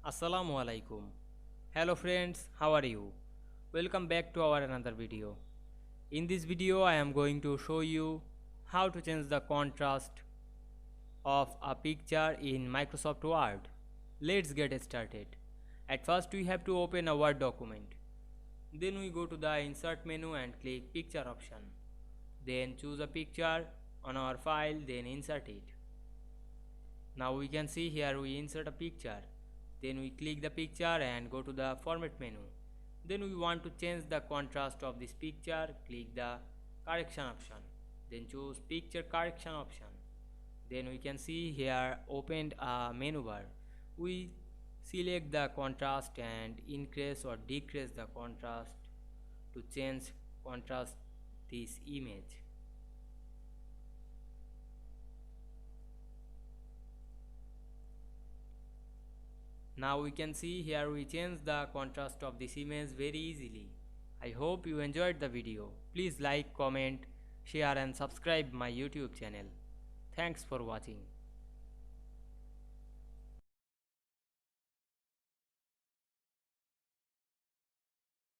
Assalamu Walaikum. Hello friends, how are you? Welcome back to our another video. In this video I am going to show you how to change the contrast of a picture in Microsoft Word. Let's get started. At first we have to open a Word document. Then we go to the insert menu and click picture option. Then choose a picture on our file, then insert it. Now we can see here we insert a picture. Then we click the picture and go to the format menu. Then we want to change the contrast of this picture, click the correction option. Then choose picture correction option. Then we can see here opened a menu bar. We select the contrast and increase or decrease the contrast to change contrast this image. Now we can see here we change the contrast of this image very easily. I hope you enjoyed the video. Please like, comment, share and subscribe my YouTube channel. Thanks for watching.